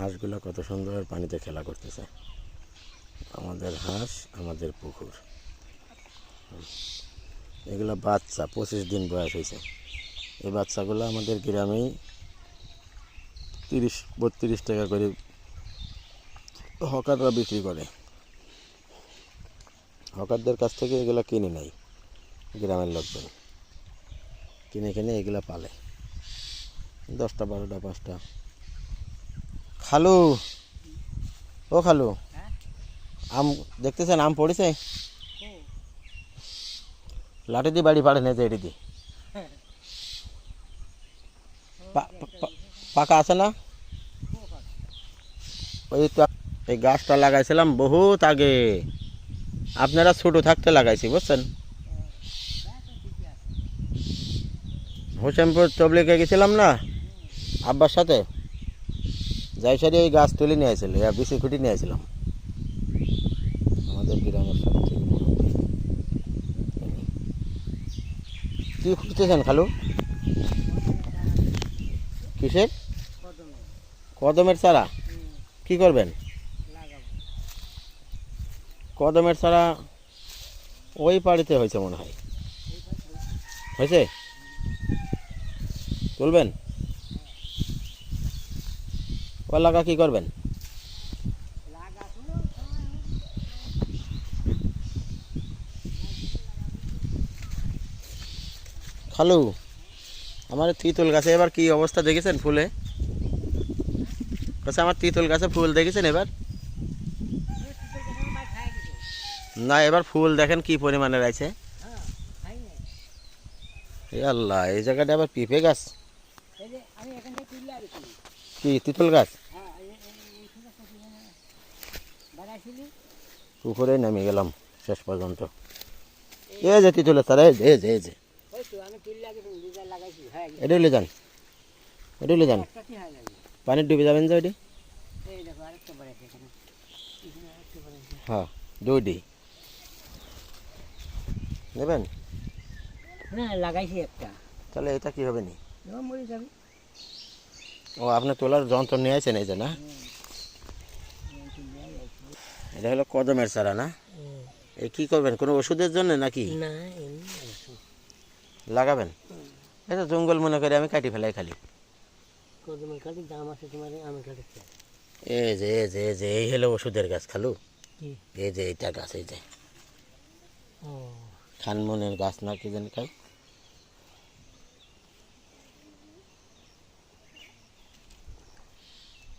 হাঁসগুলো কত সুন্দর পানিতে খেলা করতেছে। আমাদের হাঁস, আমাদের পুকুর। এগুলো বাচ্চা, 25 দিন বয়স হয়েছে। এই বাচ্চাগুলো আমাদের গ্রামেই 30-32 টাকা করে হকাররা বিক্রি করে। হকারদের কাছ থেকে এগুলো কিনে নেয় গ্রামের লোকজন, কিনে এগুলো পালে 10টা 12টা 5টা। খালু, ও খালু, আম দেখতেছেন? আম পড়েছে? লাঠি দিয়ে বাড়ি পাড়ে নিয়েছে, এটি দিয়ে পাকা আছে না? ওই তো এই গাছটা লাগাইছিলাম বহুত আগে, আপনারা ছোট থাকতে লাগাইছি, বুঝছেন? হোসেনপুর তবলিগে গেছিলাম না আব্বার সাথে, যাই সারি এই গাছ তুলে নিয়ে আসছিল, বিসি খুঁটি নিয়ে আসছিলাম। আমাদের গ্রামের সব থেকে কি খুঁজতেছেন খালু? কিসের? কদমের চারা। কি করবেন? কদমের চারা ওই বাড়িতে হয়েছে মনে হয়, হয়েছে? তুলবেন? ও লাগা কি করবেন? খালু, আমার তিতুল গাছে এবার কি অবস্থা দেখেছেন? ফুলে আচ্ছা, আমার তিতুল গাছে ফুল দেখেছেন এবার? না, এবার ফুল দেখেন কি পরিমাণের আছে। এ আল্লাহ, এই জায়গাটা আবার পিঁপে গাছ। কি তিতুল গাছ? পুকুরে নেমে গেলাম শেষ পর্যন্ত। এই যে তিতুলের তারা, এই যে এই যে এটা উলে যান, এটা উলে যান, পানি ডুবে যাবেন যে ওইটি। হ্যাঁ, দুইটি নেবেন? লাগাইছি একটা, তাহলে এটা কি হবে নি? ও, আপনি তোলার যন্ত্র নিয়ে আসেন এই যে, না? এটা হলো কদমের চারা না? এই কি করবেন, কোনো ওষুধের জন্য নাকি লাগাবেন? এটা জঙ্গল মনে করে আমি কাটি ফেলাই খালি। এই যে এই যে এই যে এই হলো ওষুধের গাছ খালু। এই যে এইটা গাছ, এই যে খানমনের গাছ না কি জানি খাই।